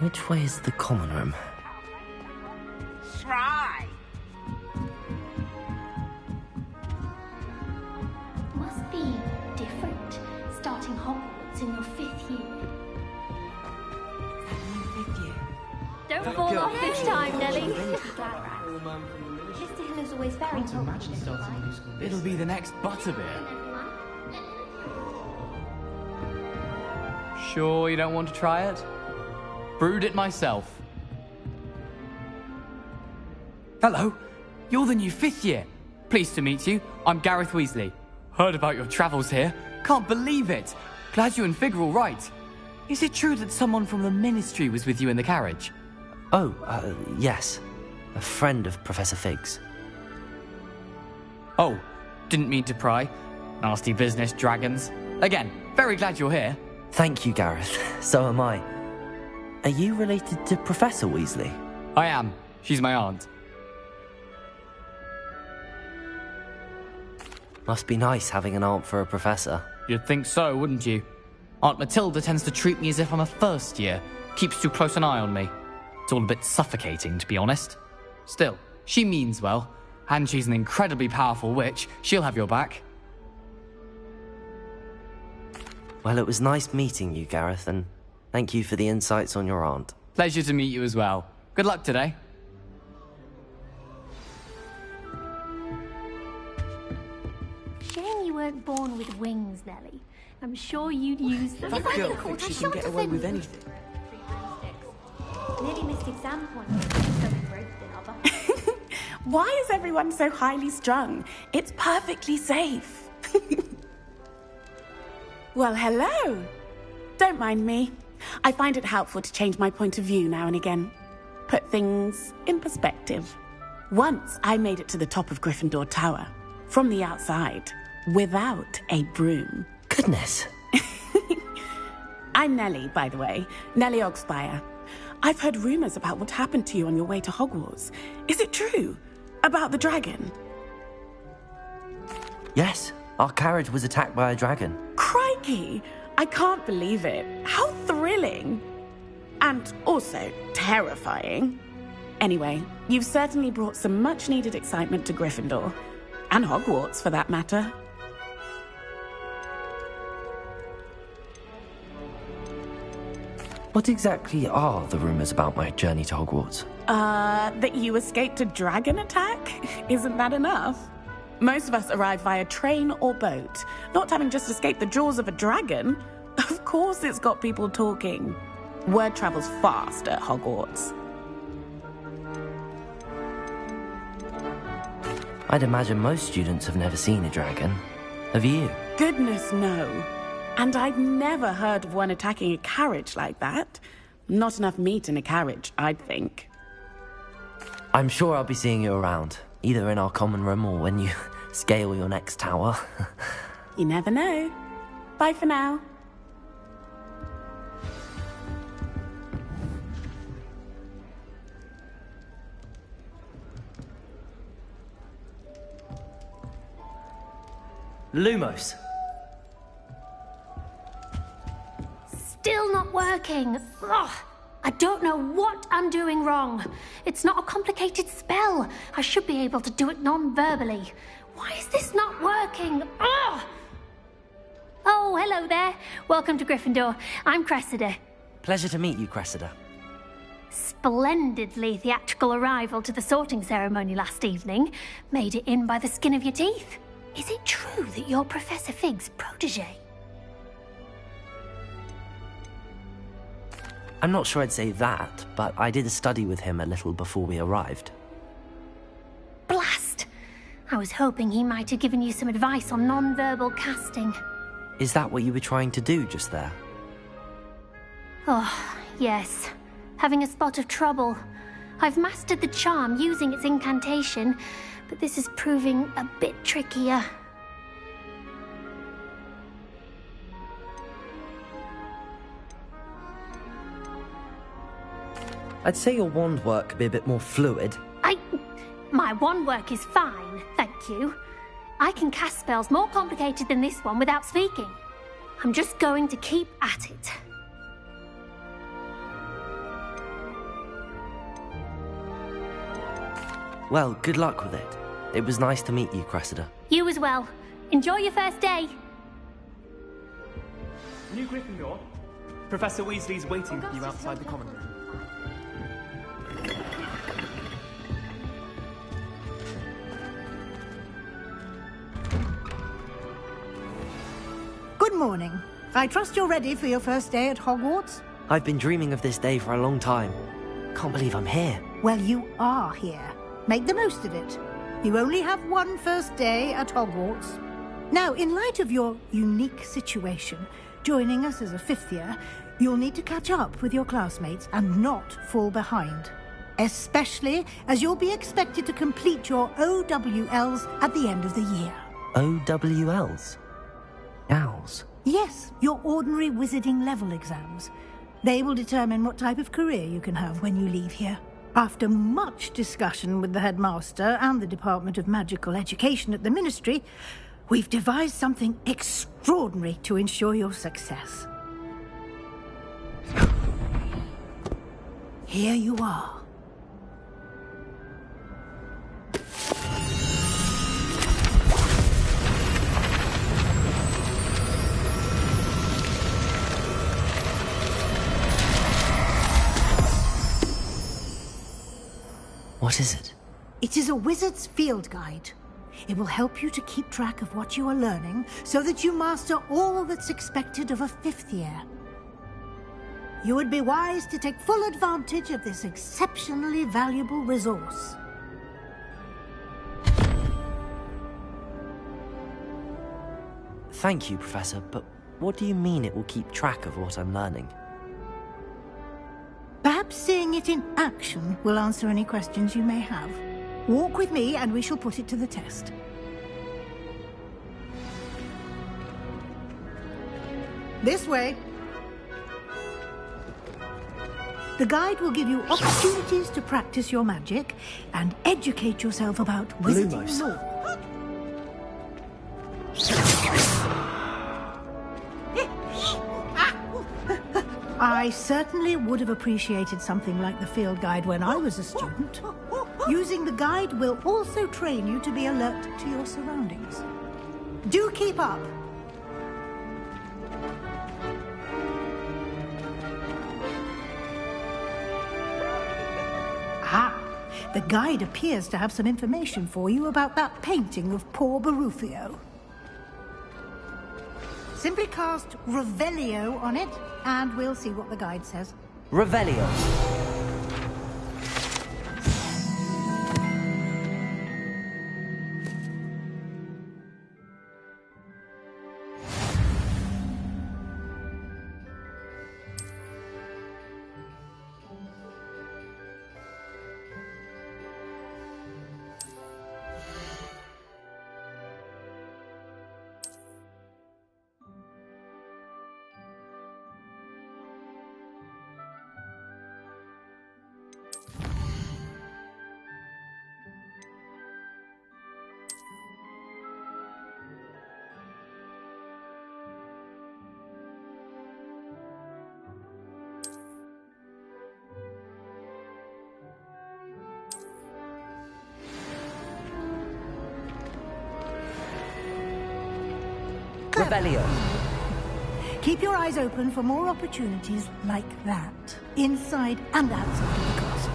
Which way is the common room? Try. Must be different starting Hogwarts in your 5th year. Don't fall off this time, Nelly. Mr. Hill is always very helpful. It'll be the next Butterbeer. Sure you don't want to try it? Brewed it myself. Hello, you're the new 5th year. Pleased to meet you. I'm Gareth Weasley. Heard about your travels here. Can't believe it. Glad you and Fig are all right. Is it true that someone from the Ministry was with you in the carriage? Oh, yes. A friend of Professor Fig's. Oh, didn't mean to pry. Nasty business, dragons. Again, very glad you're here. Thank you, Gareth. So am I. Are you related to Professor Weasley? I am. She's my aunt. Must be nice having an aunt for a professor. You'd think so, wouldn't you? Aunt Matilda tends to treat me as if I'm a first year. Keeps too close an eye on me. It's all a bit suffocating, to be honest. Still, she means well. And she's an incredibly powerful witch. She'll have your back. Well, it was nice meeting you, Gareth, and thank you for the insights on your aunt. Pleasure to meet you as well. Good luck today. Shame you weren't born with wings, Nelly. I'm sure you'd use them. That girl thinks she can get away with anything. Nearly missed exam points. Something broke the other. Why is everyone so highly strung? It's perfectly safe. Well, hello. Don't mind me. I find it helpful to change my point of view now and again. Put things in perspective. Once I made it to the top of Gryffindor Tower, from the outside, without a broom. Goodness. I'm Nellie, by the way. Nellie Ogspire. I've heard rumors about what happened to you on your way to Hogwarts. Is it true? About the dragon? Yes, our carriage was attacked by a dragon. Crikey! I can't believe it. How thrilling! And also terrifying. Anyway, you've certainly brought some much-needed excitement to Gryffindor. And Hogwarts, for that matter. What exactly are the rumors about my journey to Hogwarts? That you escaped a dragon attack? Isn't that enough? Most of us arrive via train or boat, not having just escaped the jaws of a dragon. Of course it's got people talking. Word travels fast at Hogwarts. I'd imagine most students have never seen a dragon. Have you? Goodness, no. And I've never heard of one attacking a carriage like that. Not enough meat in a carriage, I'd think. I'm sure I'll be seeing you around, either in our common room or when you scale your next tower. You never know. Bye for now. Lumos. Still not working. Ugh. I don't know what I'm doing wrong. It's not a complicated spell. I should be able to do it non-verbally. Why is this not working? Ugh. Oh, hello there. Welcome to Gryffindor. I'm Cressida. Pleasure to meet you, Cressida. Splendidly theatrical arrival to the sorting ceremony last evening. Made it in by the skin of your teeth. Is it true that you're Professor Fig's protege? I'm not sure I'd say that, but I did study with him a little before we arrived. Blast! I was hoping he might have given you some advice on non-verbal casting. Is that what you were trying to do just there? Oh, yes. Having a spot of trouble. I've mastered the charm using its incantation, but this is proving a bit trickier. I'd say your wand work could be a bit more fluid. My wand work is fine, thank you. I can cast spells more complicated than this one without speaking. I'm just going to keep at it. Well, good luck with it. It was nice to meet you, Cressida. You as well. Enjoy your first day. New Gryffindor. Professor Weasley's waiting for you outside the common room. Good morning. I trust you're ready for your first day at Hogwarts? I've been dreaming of this day for a long time. Can't believe I'm here. Well, you are here. Make the most of it. You only have one first day at Hogwarts. Now, in light of your unique situation, joining us as a fifth year, you'll need to catch up with your classmates and not fall behind. Especially as you'll be expected to complete your OWLs at the end of the year. OWLs? Owls? Yes, your ordinary wizarding level exams. They will determine what type of career you can have when you leave here. After much discussion with the headmaster and the Department of Magical Education at the Ministry, we've devised something extraordinary to ensure your success. Here you are. What is it? It is a wizard's field guide. It will help you to keep track of what you are learning so that you master all that's expected of a fifth year. You would be wise to take full advantage of this exceptionally valuable resource. Thank you, Professor, but what do you mean it will keep track of what I'm learning? Perhaps seeing it in action will answer any questions you may have. Walk with me and we shall put it to the test. This way. The guide will give you opportunities to practice your magic and educate yourself about wizarding Lumos. lore. I certainly would have appreciated something like the field guide when I was a student. Using the guide will also train you to be alert to your surroundings. Do keep up. Ah, the guide appears to have some information for you about that painting of poor Barufio. Simply cast Revelio on it, and we'll see what the guide says. Revelio. Revelio. Keep your eyes open for more opportunities like that, inside and outside of the castle.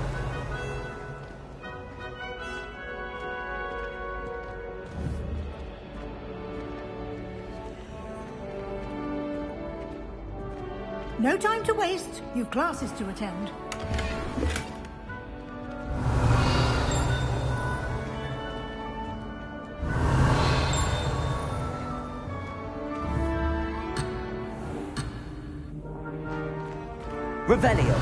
No time to waste. You've classes to attend. Revelio.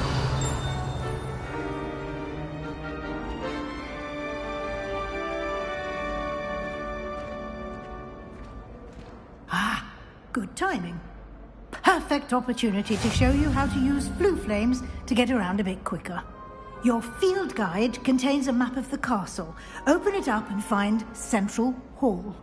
Ah, good timing. Perfect opportunity to show you how to use Floo Flames to get around a bit quicker. Your field guide contains a map of the castle. Open it up and find Central Hall.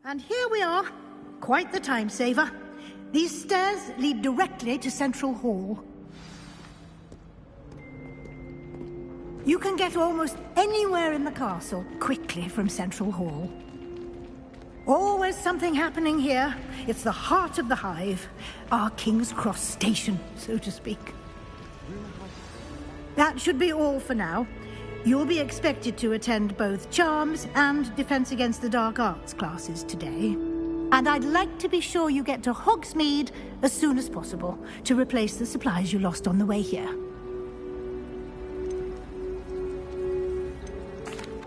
And here we are. Quite the time saver. These stairs lead directly to Central Hall. You can get almost anywhere in the castle quickly from Central Hall. Always something happening here. It's the heart of the Hive. Our King's Cross station, so to speak. That should be all for now. You'll be expected to attend both Charms and Defense Against the Dark Arts classes today. And I'd like to be sure you get to Hogsmeade as soon as possible to replace the supplies you lost on the way here.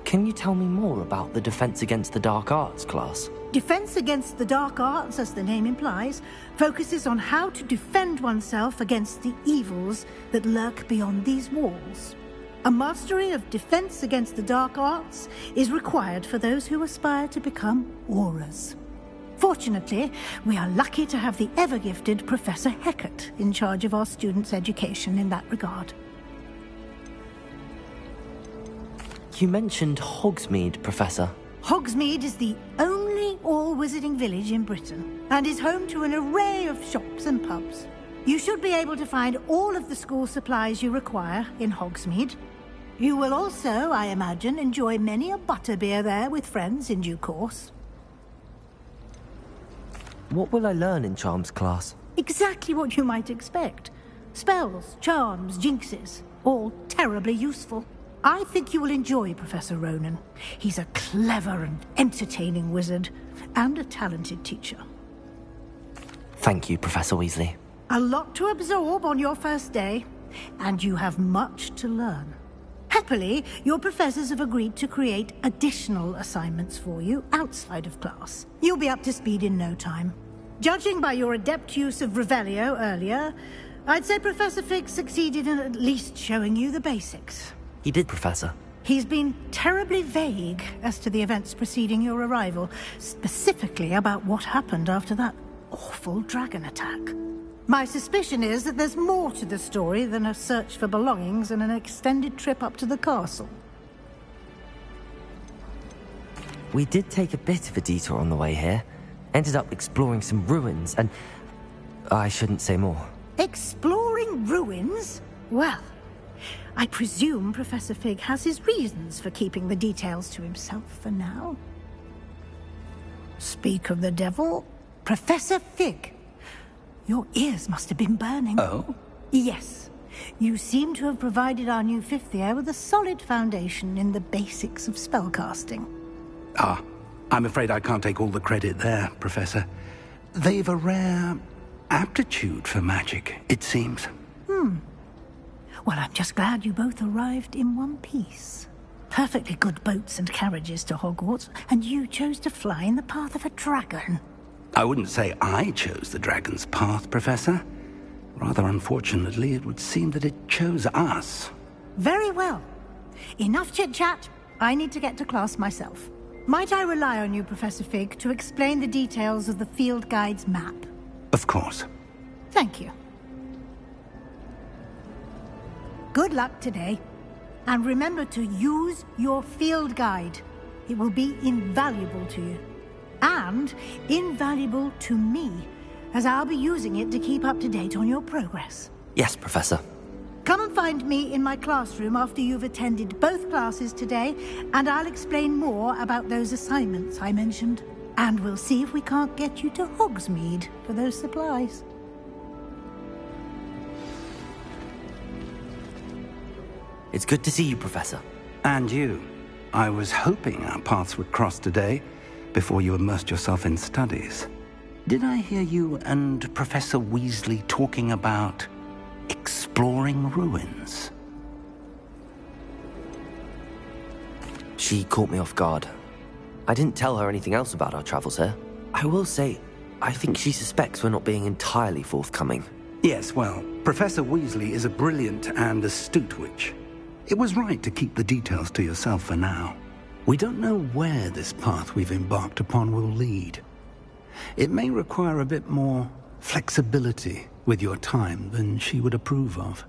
Can you tell me more about the Defense Against the Dark Arts class? Defense Against the Dark Arts, as the name implies, focuses on how to defend oneself against the evils that lurk beyond these walls. A mastery of Defense Against the Dark Arts is required for those who aspire to become Aurors. Fortunately, we are lucky to have the ever-gifted Professor Hecat in charge of our students' education in that regard. You mentioned Hogsmeade, Professor. Hogsmeade is the only all-wizarding village in Britain and is home to an array of shops and pubs. You should be able to find all of the school supplies you require in Hogsmeade. You will also, I imagine, enjoy many a butterbeer there with friends in due course. What will I learn in Charms class? Exactly what you might expect. Spells, charms, jinxes, all terribly useful. I think you will enjoy Professor Ronen. He's a clever and entertaining wizard, and a talented teacher. Thank you, Professor Weasley. A lot to absorb on your first day, and you have much to learn. Happily, your professors have agreed to create additional assignments for you outside of class. You'll be up to speed in no time. Judging by your adept use of Revelio earlier, I'd say Professor Fig succeeded in at least showing you the basics. He did, Professor. He's been terribly vague as to the events preceding your arrival, specifically about what happened after that awful dragon attack. My suspicion is that there's more to the story than a search for belongings and an extended trip up to the castle. We did take a bit of a detour on the way here. Ended up exploring some ruins, and I shouldn't say more. Exploring ruins? Well, I presume Professor Fig has his reasons for keeping the details to himself for now. Speak of the devil, Professor Fig. Your ears must have been burning. Oh? Yes. You seem to have provided our new fifth year with a solid foundation in the basics of spellcasting. Ah, I'm afraid I can't take all the credit there, Professor. They've a rare aptitude for magic, it seems. Well, I'm just glad you both arrived in one piece. Perfectly good boats and carriages to Hogwarts, and you chose to fly in the path of a dragon. I wouldn't say I chose the dragon's path, Professor. Rather unfortunately, it would seem that it chose us. Very well. Enough chit-chat. I need to get to class myself. Might I rely on you, Professor Fig, to explain the details of the field guide's map? Of course. Thank you. Good luck today. And remember to use your field guide. It will be invaluable to you. And invaluable to me, as I'll be using it to keep up to date on your progress. Yes, Professor. Come and find me in my classroom after you've attended both classes today, and I'll explain more about those assignments I mentioned. And we'll see if we can't get you to Hogsmeade for those supplies. It's good to see you, Professor. And you. I was hoping our paths would cross today, before you immersed yourself in studies. Did I hear you and Professor Weasley talking about exploring ruins? She caught me off guard. I didn't tell her anything else about our travels here. I will say, I think she suspects we're not being entirely forthcoming. Yes, well, Professor Weasley is a brilliant and astute witch. It was right to keep the details to yourself for now. We don't know where this path we've embarked upon will lead. It may require a bit more flexibility with your time than she would approve of.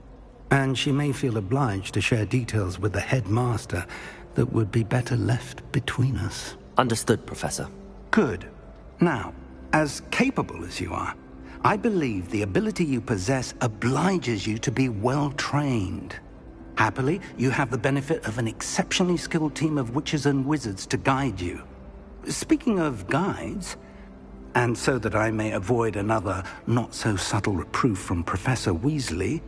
And she may feel obliged to share details with the headmaster that would be better left between us. Understood, Professor. Good. Now, as capable as you are, I believe the ability you possess obliges you to be well trained. Happily, you have the benefit of an exceptionally skilled team of witches and wizards to guide you. Speaking of guides, and so that I may avoid another not-so-subtle reproof from Professor Weasley,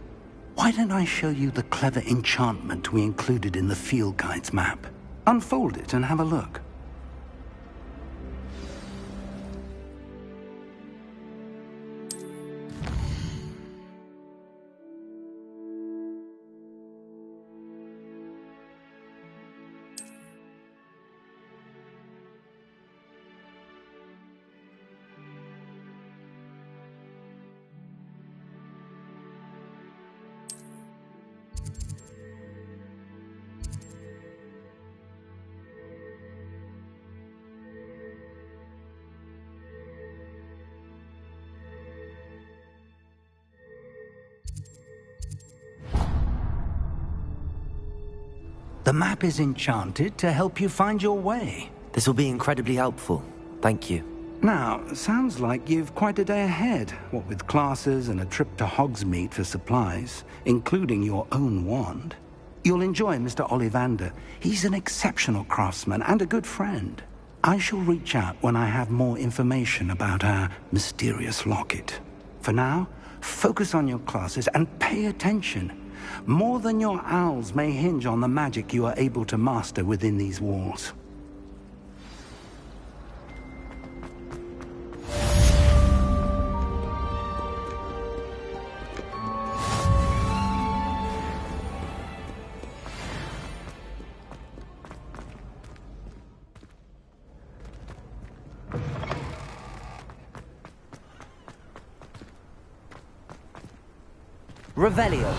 why don't I show you the clever enchantment we included in the field guide's map? Unfold it and have a look. The map is enchanted to help you find your way. This will be incredibly helpful. Thank you. Now, sounds like you've quite a day ahead, what with classes and a trip to Hogsmeade for supplies, including your own wand. You'll enjoy Mr. Ollivander. He's an exceptional craftsman and a good friend. I shall reach out when I have more information about our mysterious locket. For now, focus on your classes and pay attention. More than your owls may hinge on the magic you are able to master within these walls. Revelio.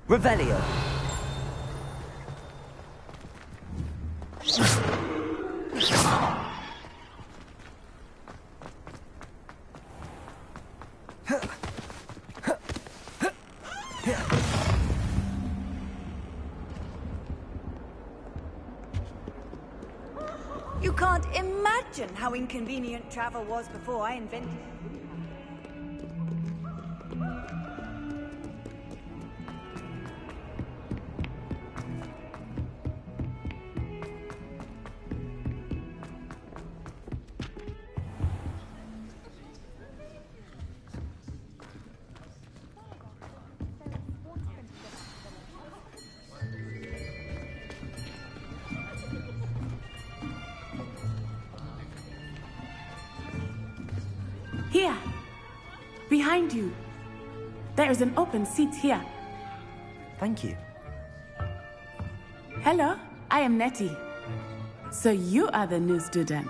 Revelio. You can't imagine how inconvenient travel was before I invented it. Here! Behind you! There is an open seat here. Thank you. Hello, I am Nettie. So you are the new student.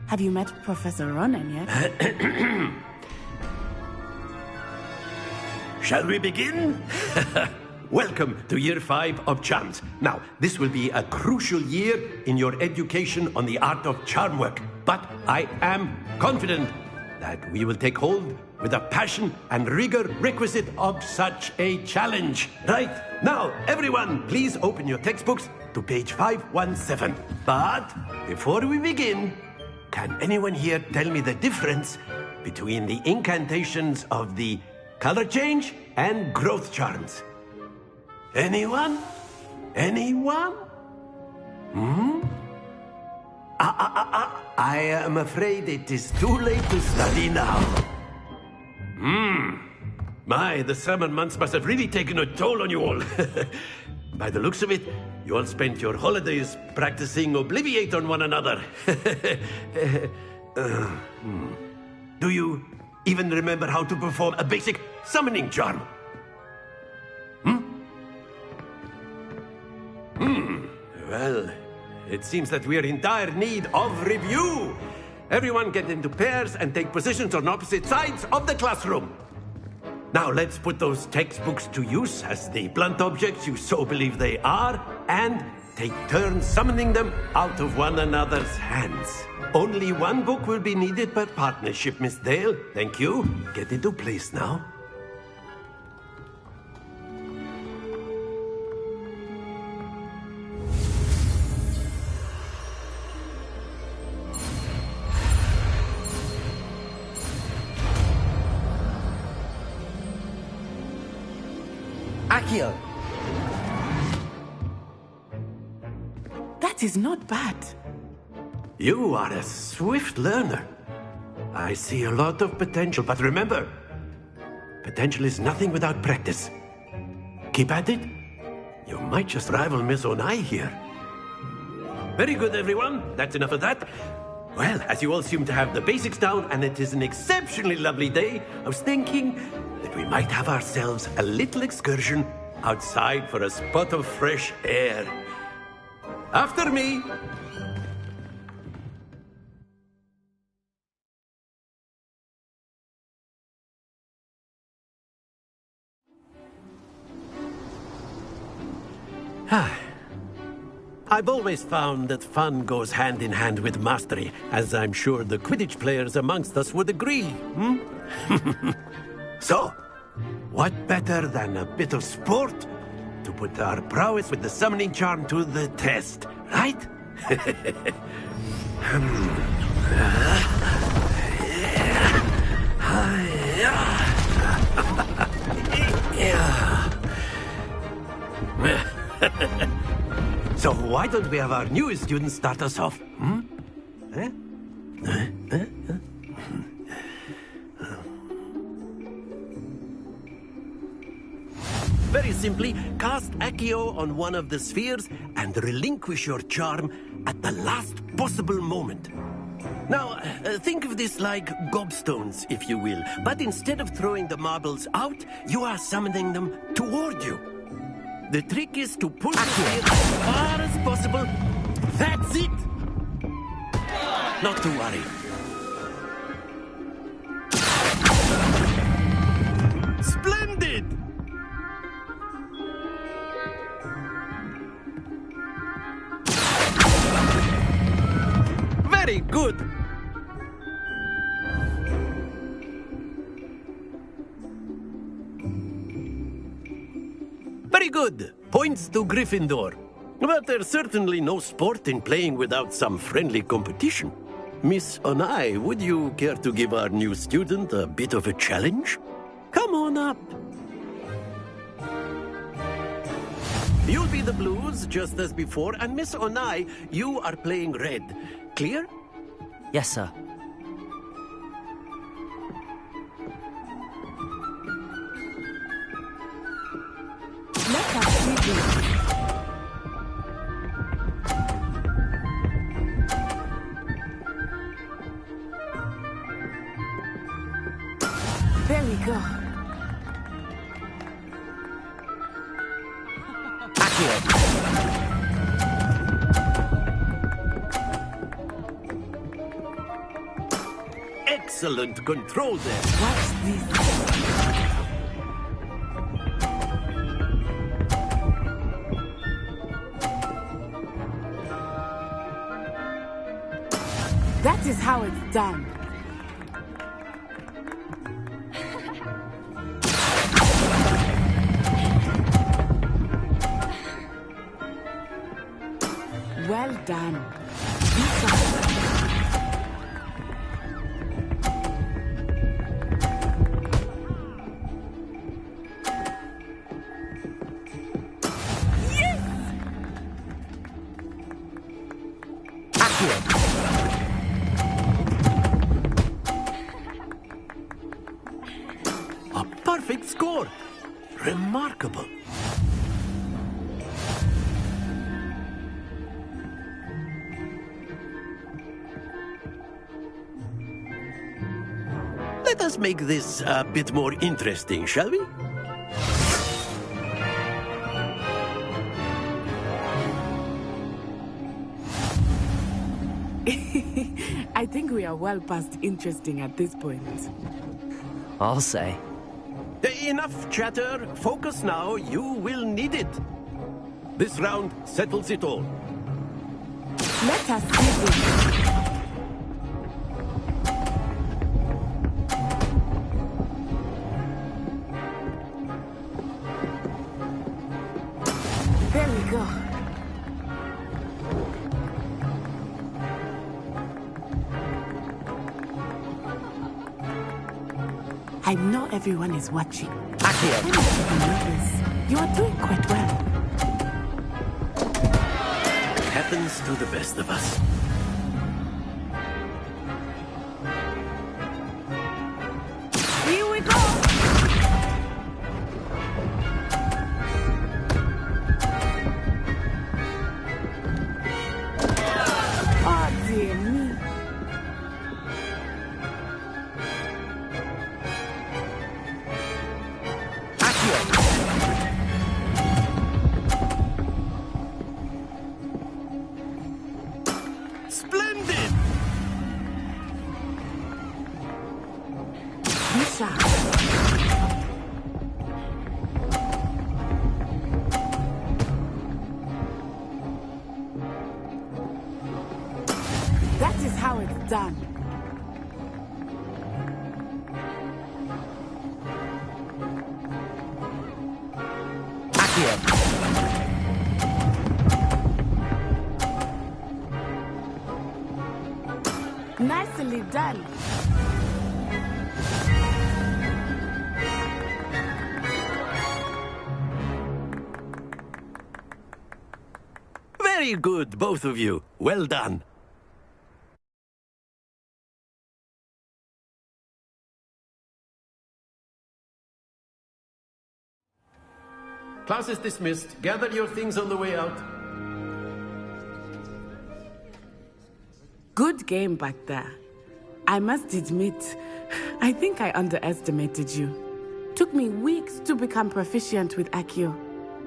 Have you met Professor Ronen yet? Shall we begin? Welcome to Year 5 of Charms. Now, this will be a crucial year in your education on the art of charm work. But I am confident that we will take hold with the passion and rigor requisite of such a challenge. Right, now, everyone, please open your textbooks to page 517. But before we begin, can anyone here tell me the difference between the incantations of the color change and growth charms? Anyone? Anyone? I am afraid it is too late to study now. My, the summer months must have really taken a toll on you all. By the looks of it, you all spent your holidays practicing Obliviate on one another. Do you even remember how to perform a basic summoning charm? Well, it seems that we're in dire need of review. Everyone get into pairs and take positions on opposite sides of the classroom. Now let's put those textbooks to use as the blunt objects you so believe they are, and take turns summoning them out of one another's hands. Only one book will be needed per partnership, Miss Dale. Thank you. Get into place now. Accio! That is not bad. You are a swift learner. I see a lot of potential, but remember, potential is nothing without practice. Keep at it. You might just rival Miss Onai here. Very good, everyone. That's enough of that. Well, as you all seem to have the basics down, and it is an exceptionally lovely day, I was thinking that we might have ourselves a little excursion outside for a spot of fresh air. After me! I've always found that fun goes hand in hand with mastery, as I'm sure the Quidditch players amongst us would agree. So, what better than a bit of sport to put our prowess with the summoning charm to the test, right? So why don't we have our newest student start us off? Very simply, cast Accio on one of the spheres and relinquish your charm at the last possible moment. Now, think of this like gobstones, if you will. But instead of throwing the marbles out, you are summoning them toward you. The trick is to pull the sphere as far as possible. That's it! Not to worry. Splendid! Very good! Very good. Points to Gryffindor. But there's certainly no sport in playing without some friendly competition. Miss Onai, would you care to give our new student a bit of a challenge? Come on up. You'll be the blues, just as before, and Miss Onai, you are playing red. Clear? Yes, sir. There we go. Excellent control there. What's this? That is how it's done. Well done. A perfect score. Remarkable. Let us make this a bit more interesting, shall we? I think we are well past interesting at this point. I'll say. Enough chatter. Focus now. You will need it. This round settles it all. Let us see this. There we go. I know everyone is watching. Accio! You are doing quite well. Happens to the best of us. Here we go! Oh, dear me. Splendid! Misha. That is how it's done. Accio! Nicely done. Very good, both of you. Well done. Class is dismissed. Gather your things on the way out. Good game back there. I must admit, I think I underestimated you. Took me weeks to become proficient with Accio.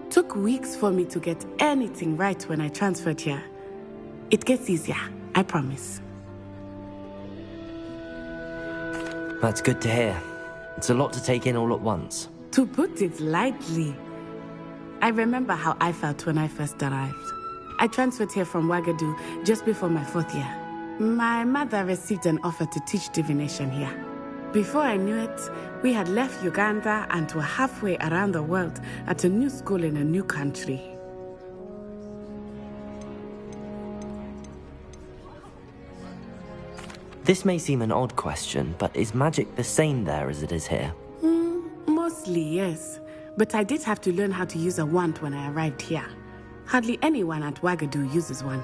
Took weeks for me to get anything right when I transferred here. It gets easier, I promise. That's good to hear. It's a lot to take in all at once. To put it lightly, I remember how I felt when I first arrived. I transferred here from Wagadu just before my 4th year. My mother received an offer to teach divination here. Before I knew it, we had left Uganda and were halfway around the world at a new school in a new country. This may seem an odd question, but is magic the same there as it is here? Mostly, yes. But I did have to learn how to use a wand when I arrived here. Hardly anyone at Wagadu uses one.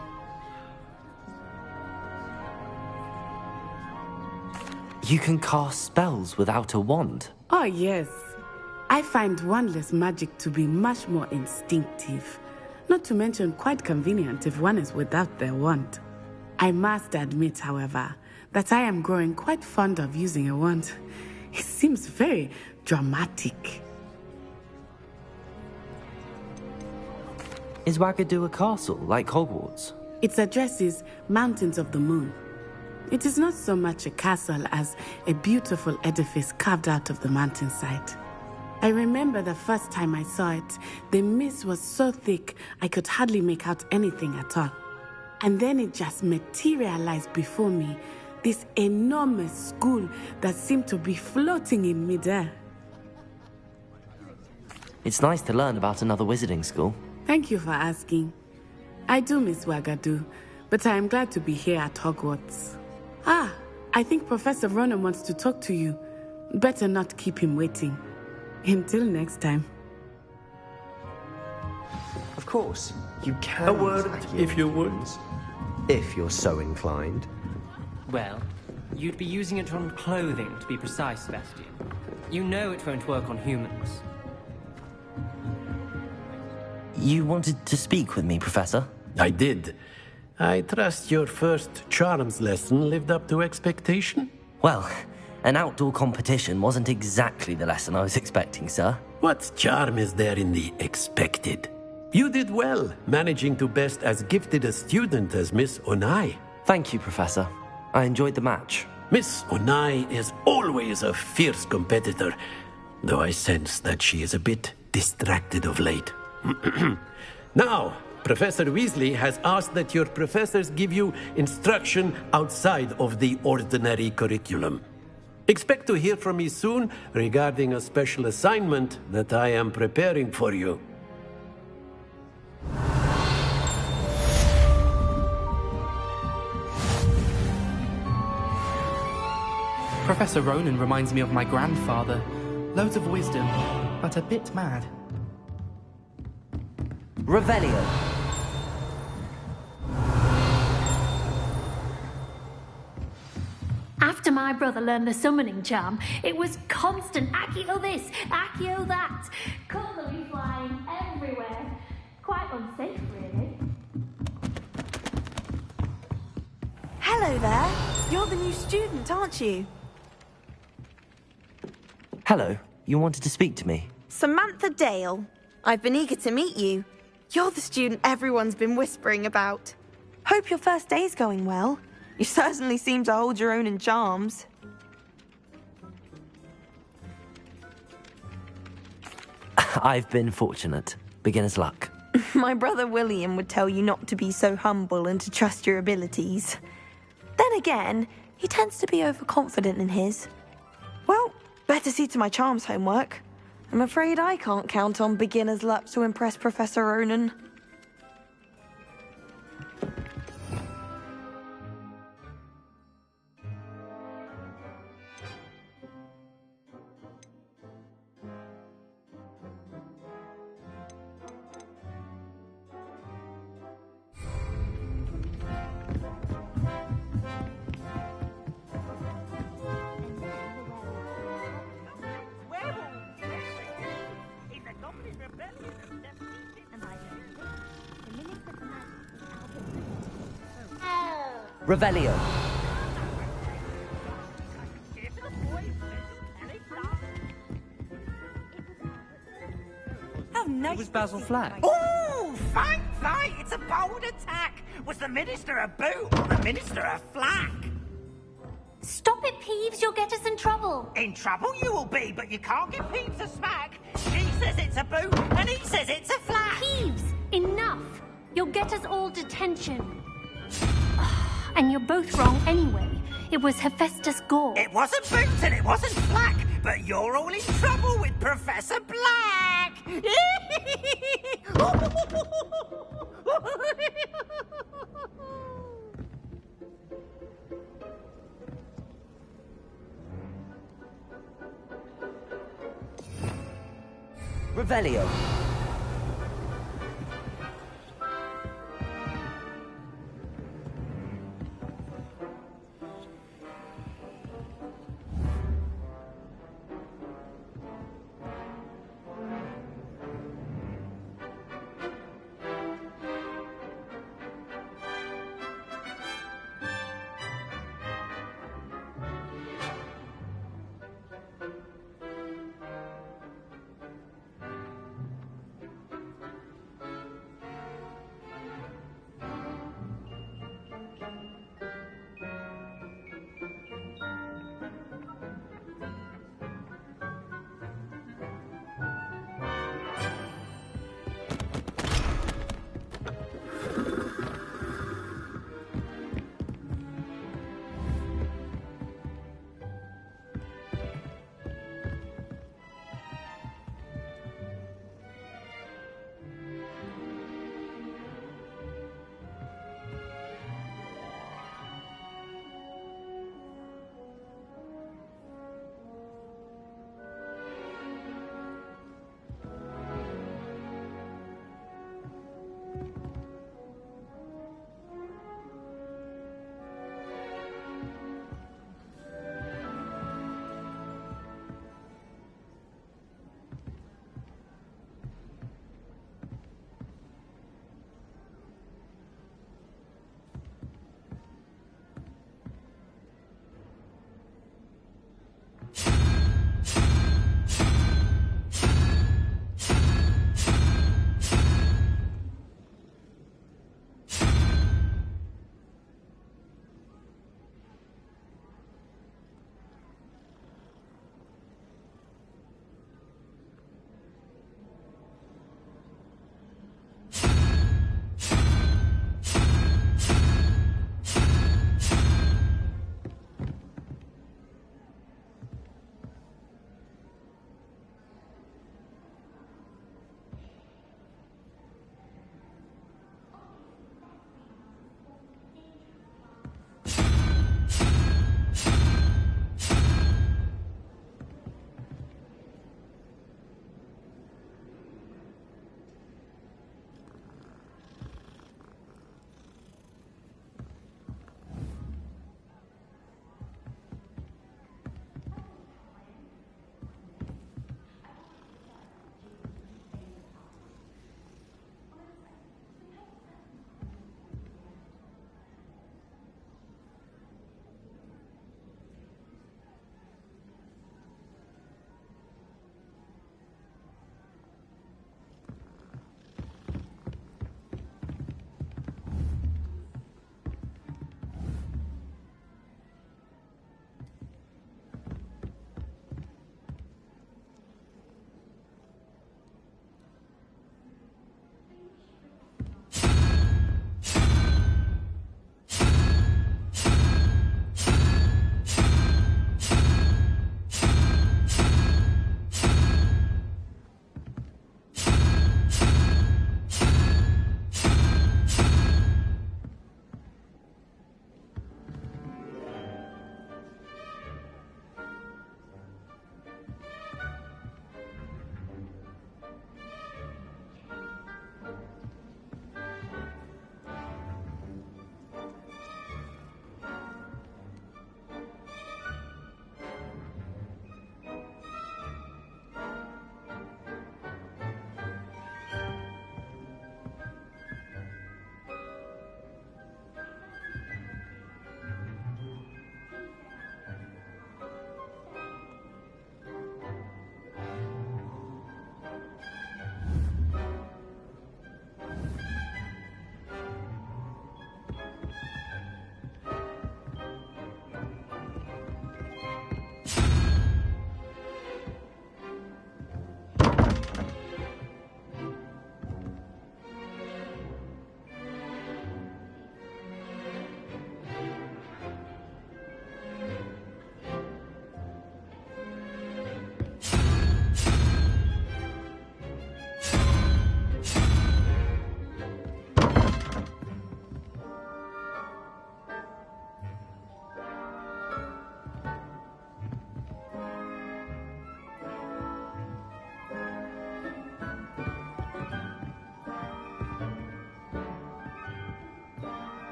You can cast spells without a wand? Oh, yes. I find wandless magic to be much more instinctive. Not to mention quite convenient if one is without their wand. I must admit, however, that I am growing quite fond of using a wand. It seems very dramatic. Is Wagadu a castle, like Hogwarts? Its address is Mountains of the Moon. It is not so much a castle as a beautiful edifice carved out of the mountainside. I remember the first time I saw it, the mist was so thick I could hardly make out anything at all. And then it just materialized before me, this enormous school that seemed to be floating in midair. It's nice to learn about another wizarding school. Thank you for asking. I do miss Wagadu, but I am glad to be here at Hogwarts. Ah, I think Professor Ronen wants to talk to you. Better not keep him waiting. Until next time. Of course, you can. A word, if you would. If you're so inclined. Well, you'd be using it on clothing, to be precise, Sebastian. You know it won't work on humans. You wanted to speak with me, Professor? I did. I trust your first charms lesson lived up to expectation? Well, an outdoor competition wasn't exactly the lesson I was expecting, sir. What charm is there in the expected? You did well, managing to best as gifted a student as Miss Onai. Thank you, Professor. I enjoyed the match. Miss Onai is always a fierce competitor, though I sense that she is a bit distracted of late. Now, Professor Weasley has asked that your professors give you instruction outside of the ordinary curriculum. Expect to hear from me soon regarding a special assignment that I am preparing for you. Professor Ronen reminds me of my grandfather. Loads of wisdom, but a bit mad. Revelio. After my brother learned the summoning charm, it was constant Accio this, Accio that. Cutlery flying everywhere. Quite unsafe, really. Hello there. You're the new student, aren't you? Hello. You wanted to speak to me? Samantha Dale. I've been eager to meet you. You're the student everyone's been whispering about. Hope your first day's going well. You certainly seem to hold your own in charms. I've been fortunate. Beginner's luck. My brother William would tell you not to be so humble and to trust your abilities. Then again, he tends to be overconfident in his. Well, better see to my charms homework. I'm afraid I can't count on beginner's luck to impress Professor Ronen. Revelio. Oh, no. It was Basil Flack. Oh, fine flight! It's a bold attack! Was the Minister a boot or the Minister a flack? Stop it, Peeves. You'll get us in trouble. In trouble you will be, but you can't give Peeves a smack. She says it's a boot, and he says it's a flack. Peeves, enough. You'll get us all detention. And you're both wrong anyway. It was Hephaestus Gore. It wasn't boot and it wasn't flack, but you're all in trouble with Professor Black. Revelio.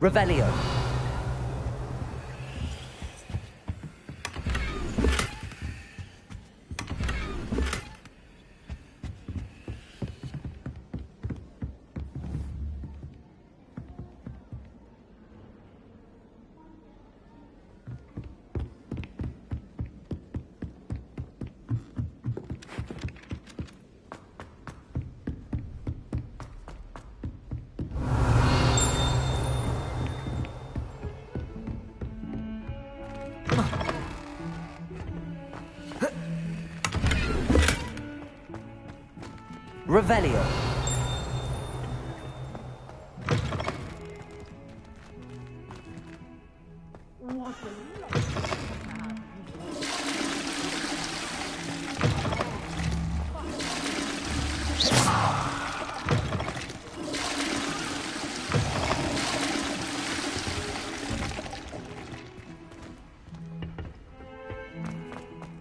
Revelio. Revelio.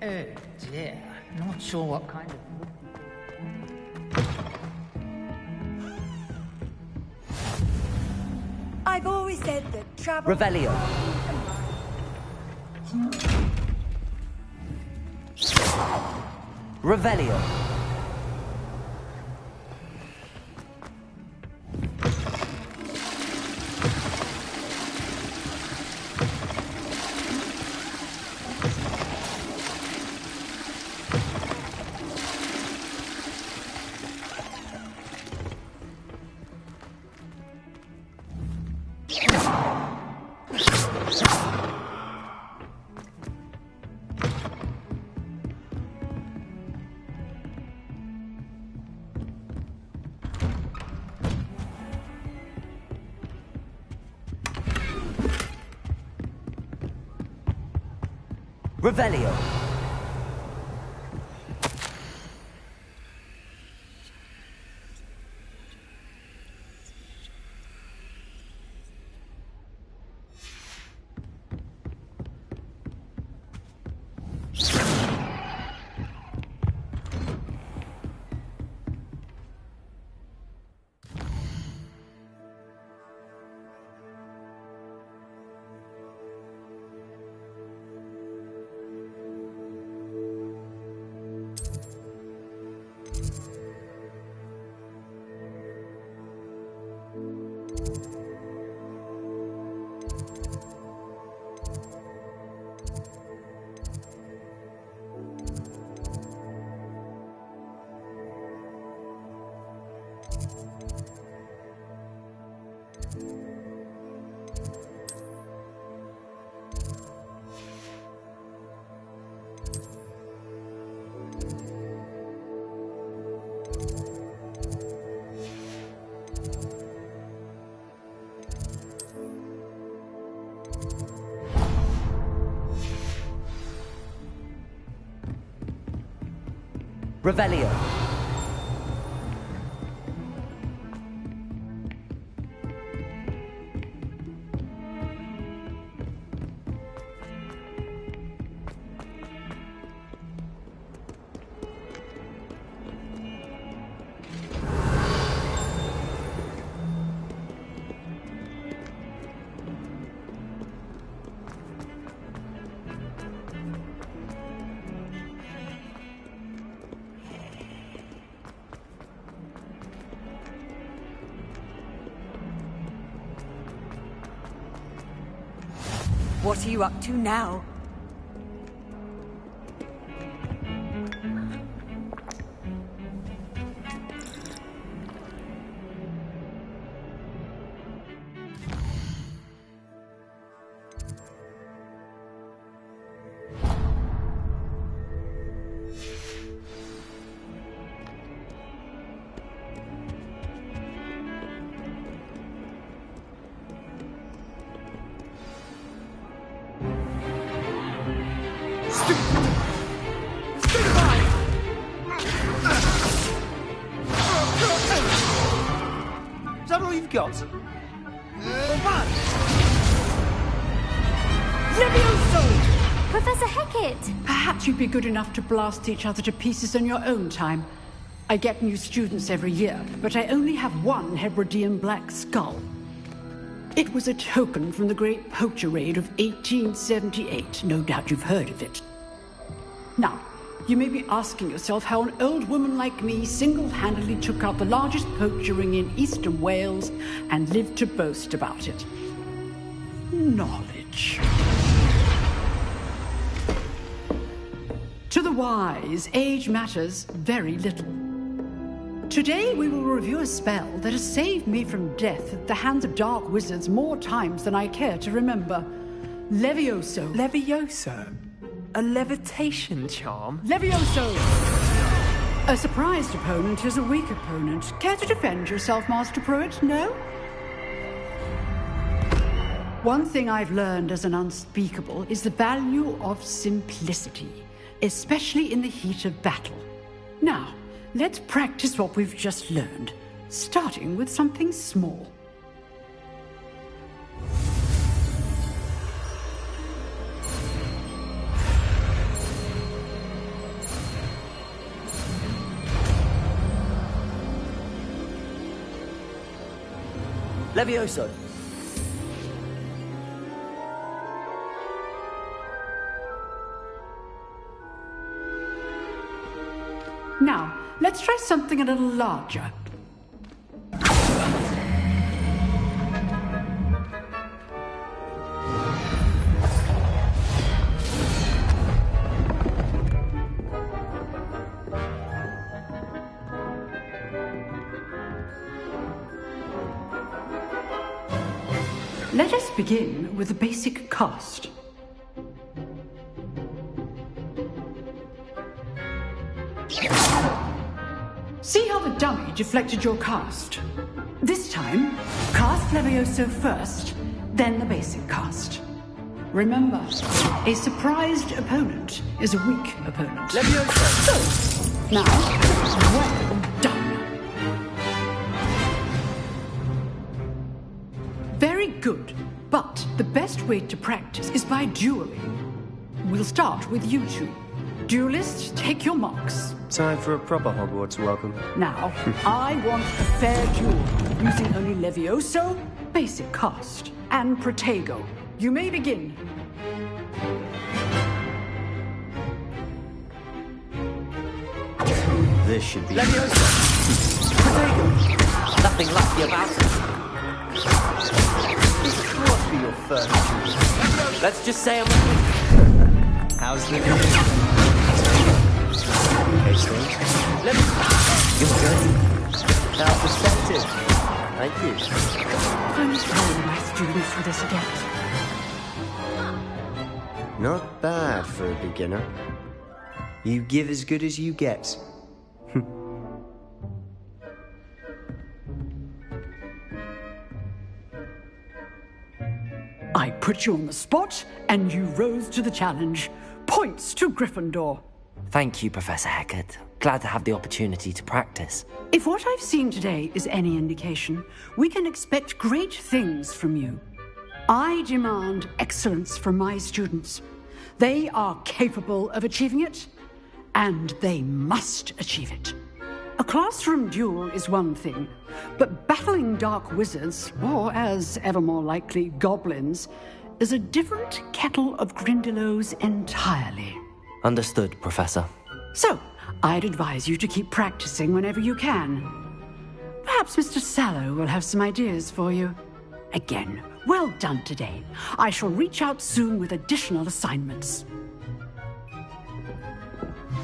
Oh dear, not sure what kind of... I've always said that travel... Revelio. Revelio. Revelio. Revelio. What are you up to now? Is that all you've got? Professor Hecat! Perhaps you'd be good enough to blast each other to pieces in your own time. I get new students every year, but I only have one Hebridean black skull. It was a token from the Great Poacher Raid of 1878. No doubt you've heard of it. Now, you may be asking yourself how an old woman like me single-handedly took out the largest poacher ring in eastern Wales and lived to boast about it. Knowledge. To the wise, age matters very little. Today we will review a spell that has saved me from death at the hands of dark wizards more times than I care to remember. Levioso. Levioso? A levitation charm? Levioso! A surprised opponent is a weak opponent. Care to defend yourself, Master Pruitt? No? One thing I've learned as an unspeakable is the value of simplicity, especially in the heat of battle. Now, let's practice what we've just learned, starting with something small. Levioso. Now, let's try something a little larger. Let us begin with the basic cast. See how the dummy deflected your cast? This time, cast Levioso first, then the basic cast. Remember, a surprised opponent is a weak opponent. Levioso! So, now, well done. Very good, but the best way to practice is by dueling. We'll start with you two. Duelists, take your marks. Time for a proper Hogwarts welcome. Now, I want a fair duel, using only Levioso, basic cast, and Protego. You may begin. This should be... Levioso! Protego! Nothing lucky about it. This can't be your first duel. Let's just say I'm... How's the news? Okay, so... You're good. How perceptive. Thank you. Please tell my students for this again. Not bad for a beginner. You give as good as you get. I put you on the spot, and you rose to the challenge. Points to Gryffindor. Thank you, Professor Hecat. Glad to have the opportunity to practice. If what I've seen today is any indication, we can expect great things from you. I demand excellence from my students. They are capable of achieving it, and they must achieve it. A classroom duel is one thing, but battling dark wizards, or as ever more likely, goblins, is a different kettle of Grindylows entirely. Understood, Professor. So, I'd advise you to keep practicing whenever you can. Perhaps Mr. Sallow will have some ideas for you. again. Well done today. I shall reach out soon with additional assignments.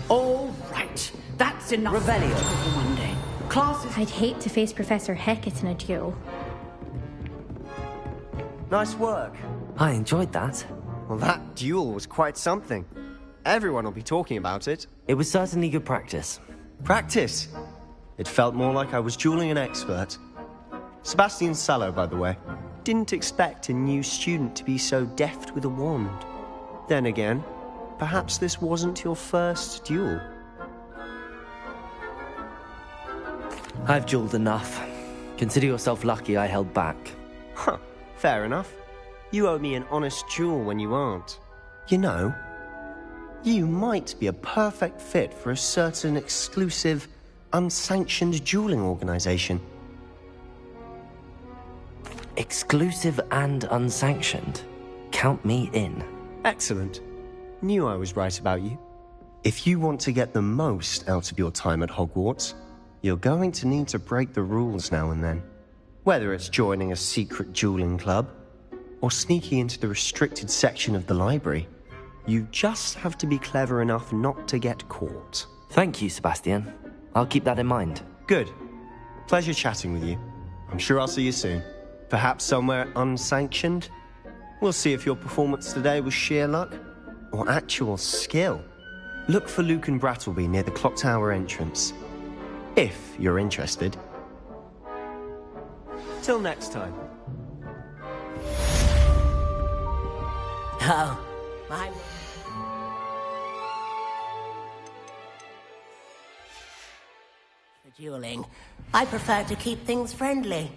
All right, that's enough. Revelio. For one day. Classes. I'd hate to face Professor Hecat in a duel. Nice work. I enjoyed that. Well, that duel was quite something. Everyone will be talking about it. It was certainly good practice. Practice? It felt more like I was dueling an expert. Sebastian Sallow, by the way. Didn't expect a new student to be so deft with a wand. Then again, perhaps this wasn't your first duel. I've dueled enough. Consider yourself lucky I held back. Huh, fair enough. You owe me an honest duel when you aren't. You know, you might be a perfect fit for a certain exclusive, unsanctioned dueling organization. Exclusive and unsanctioned? Count me in. Excellent. Knew I was right about you. If you want to get the most out of your time at Hogwarts, you're going to need to break the rules now and then. Whether it's joining a secret dueling club, or sneaking into the restricted section of the library, you just have to be clever enough not to get caught. Thank you, Sebastian. I'll keep that in mind. Good. Pleasure chatting with you. I'm sure I'll see you soon. Perhaps somewhere unsanctioned? We'll see if your performance today was sheer luck or actual skill. Look for Lucan Brattleby near the Clock Tower entrance. If you're interested. Till next time. Oh, I'm... For dueling, I prefer to keep things friendly.